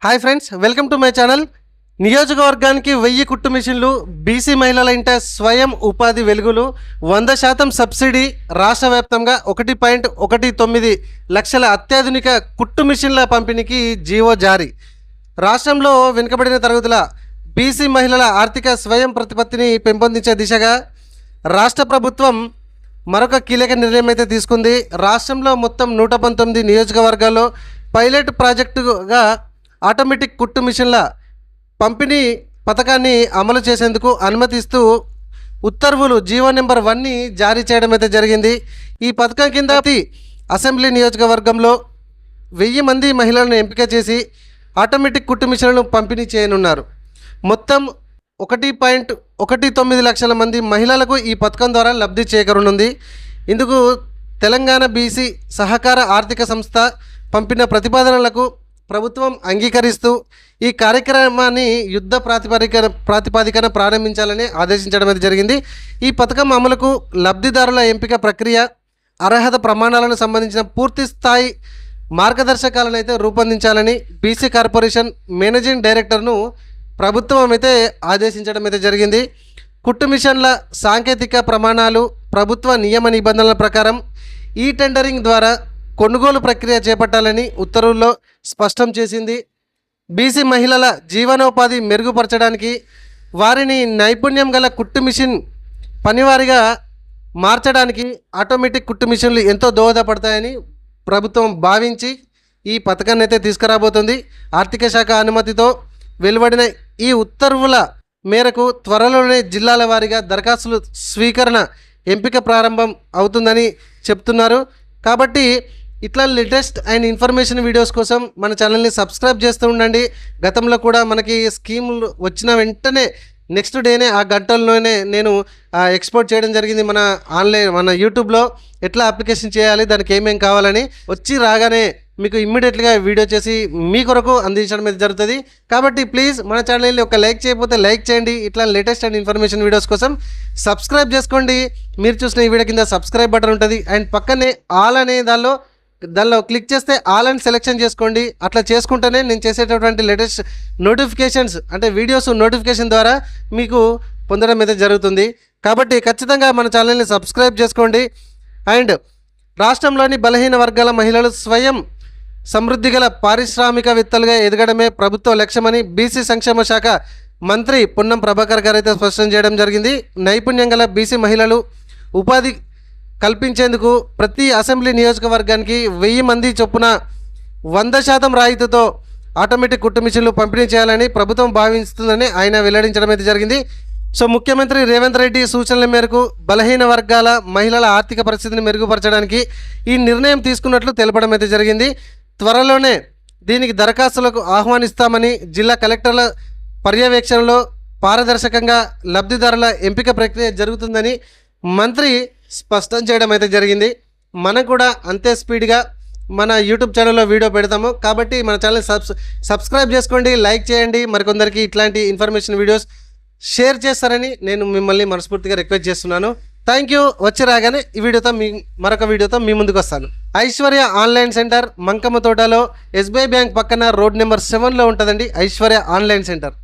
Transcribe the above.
Hi friends, welcome to my channel. నియోజకవర్గానికి 1000 కుట్టు మిషన్లు, బీసీ మహిళల ఇంట స్వయం ఉపాధి వెలుగులు, 100% సబ్సిడీ, రాష్ట్ర వ్యాప్తంగా 1.19 లక్షల అత్యాధునిక కుట్టు మిషన్ల పంపిణీకి జీవో జారీ. రాష్ట్రంలో వెనుకబడిన తరగతుల బీసీ మహిళల ఆర్థిక స్వయం ప్రతిపత్తిని పెంపొందించే దిశగా రాష్ట్ర ప్రభుత్వం మరొక కీలక నిర్ణయం అయితే తీసుకుంది. రాష్ట్రంలో మొత్తం 119 నియోజకవర్గాల్లో పైలట్ ప్రాజెక్టుగా ఆటోమేటిక్ కుట్టు మిషన్ల పంపిణీ పథకాన్ని అమలు చేసేందుకు అనుమతిస్తూ ఉత్తర్వులు జీవో నెంబర్ 1ని జారీ చేయడం అయితే జరిగింది. ఈ పథకం కింద అసెంబ్లీ నియోజకవర్గంలో 1000 మంది మహిళలను ఎంపిక చేసి ఆటోమేటిక్ కుట్టు మిషన్లను పంపిణీ చేయనున్నారు. మొత్తం 1.19 లక్షల మంది మహిళలకు ఈ పథకం ద్వారా లబ్ధి చేకూరనుంది. ఇందుకు తెలంగాణ బీసీ సహకార ఆర్థిక సంస్థ పంపిన ప్రతిపాదనలకు ప్రభుత్వం అంగీకరిస్తూ ఈ కార్యక్రమాన్ని యుద్ధ ప్రాతిపదికన ప్రారంభించాలని ఆదేశించడం అయితే జరిగింది. ఈ పథకం అమలుకు లబ్ధిదారుల ఎంపిక ప్రక్రియ, అర్హత ప్రమాణాలను సంబంధించిన పూర్తి స్థాయి మార్గదర్శకాలను అయితే రూపొందించాలని బీసీ కార్పొరేషన్ మేనేజింగ్ డైరెక్టర్ను ప్రభుత్వం అయితే ఆదేశించడం అయితే జరిగింది. కుట్టు మిషన్ల సాంకేతిక ప్రమాణాలు, ప్రభుత్వ నియమ నిబంధనల ప్రకారం ఈ టెండరింగ్ ద్వారా కొనుగోలు ప్రక్రియ చేపట్టాలని ఉత్తర్వుల్లో స్పష్టం చేసింది. బీసీ మహిళల జీవనోపాధి మెరుగుపరచడానికి, వారిని నైపుణ్యం గల కుట్టు మిషన్ పనివారిగా మార్చడానికి ఆటోమేటిక్ కుట్టు మిషన్లు ఎంతో దోహదపడతాయని ప్రభుత్వం భావించి ఈ పథకాన్ని అయితే తీసుకురాబోతుంది. ఆర్థిక శాఖ అనుమతితో వెలువడిన ఈ ఉత్తర్వుల మేరకు త్వరలోనే జిల్లాల వారీగా దరఖాస్తులు స్వీకరణ, ఎంపిక ప్రారంభం అవుతుందని చెప్తున్నారు. కాబట్టి ఇట్లా లేటెస్ట్ అండ్ ఇన్ఫర్మేషన్ వీడియోస్ కోసం మన ఛానల్ని సబ్స్క్రైబ్ చేస్తూ ఉండండి. గతంలో కూడా మనకి స్కీములు వచ్చిన వెంటనే నెక్స్ట్ డేనే ఆ గంటల్లోనే నేను ఎక్స్పోర్ట్ చేయడం జరిగింది మన యూట్యూబ్లో. ఎట్లా అప్లికేషన్ చేయాలి, దానికి ఏమేం కావాలని వచ్చి రాగానే మీకు ఇమ్మీడియట్గా వీడియో చేసి మీ కొరకు అందించడం అయితే జరుగుతుంది. కాబట్టి ప్లీజ్ మన ఛానల్ని ఒక లైక్ చేయకపోతే లైక్ చేయండి. ఇట్లా లేటెస్ట్ అండ్ ఇన్ఫర్మేషన్ వీడియోస్ కోసం సబ్స్క్రైబ్ చేసుకోండి. మీరు చూసిన ఈ వీడియో కింద సబ్స్క్రైబ్ బటన్ ఉంటుంది అండ్ పక్కనే ఆల్ అనే దానిలో క్లిక్ చేస్తే ఆల్ అని సెలెక్షన్ చేసుకోండి. అట్లా చేసుకుంటేనే నేను చేసేటటువంటి లేటెస్ట్ నోటిఫికేషన్స్, అంటే వీడియోస్ నోటిఫికేషన్ ద్వారా మీకు పొందడం అయితే జరుగుతుంది. కాబట్టి ఖచ్చితంగా మన ఛానల్ని సబ్స్క్రైబ్ చేసుకోండి. అండ్ రాష్ట్రంలోని బలహీన వర్గాల మహిళలు స్వయం సమృద్ధి గల పారిశ్రామికవేత్తలుగా ఎదగడమే ప్రభుత్వ లక్ష్యమని బీసీ సంక్షేమ శాఖ మంత్రి పొన్నం ప్రభాకర్ గారు అయితే స్పష్టం చేయడం జరిగింది. నైపుణ్యం గల బీసీ మహిళలు ఉపాధి కల్పించేందుకు ప్రతి అసెంబ్లీ నియోజకవర్గానికి 1000 మంది చొప్పున 100% రాయితీతో ఆటోమేటిక్ కుట్టు మిషన్లు పంపిణీ చేయాలని ప్రభుత్వం భావిస్తుందని ఆయన వెల్లడించడం అయితే జరిగింది. సో ముఖ్యమంత్రి రేవంత్ రెడ్డి సూచనల మేరకు బలహీన వర్గాల మహిళల ఆర్థిక పరిస్థితిని మెరుగుపరచడానికి ఈ నిర్ణయం తీసుకున్నట్లు తెలపడం అయితే జరిగింది. త్వరలోనే దీనికి దరఖాస్తులకు ఆహ్వానిస్తామని, జిల్లా కలెక్టర్ల పర్యవేక్షణలో పారదర్శకంగా లబ్ధిదారుల ఎంపిక ప్రక్రియ జరుగుతుందని మంత్రి స్పష్టం చేయడం అయితే జరిగింది. మనం కూడా అంతే స్పీడ్గా మన యూట్యూబ్ ఛానల్లో వీడియో పెడతాము. కాబట్టి మన ఛానల్ సబ్స్క్రైబ్ చేసుకోండి, లైక్ చేయండి. మరికొందరికి ఇట్లాంటి ఇన్ఫర్మేషన్ వీడియోస్ షేర్ చేస్తారని నేను మిమ్మల్ని మనస్ఫూర్తిగా రిక్వెస్ట్ చేస్తున్నాను. Thank you. వచ్చి రాగానే ఈ వీడియోతో మరొక వీడియోతో మీ ముందుకు వస్తాను. ఐశ్వర్య ఆన్లైన్ సెంటర్ మంకమ్మ తోటలో SBI బ్యాంక్ పక్కన రోడ్ నెంబర్ 7లో ఉంటుందండి ఐశ్వర్య ఆన్లైన్ సెంటర్.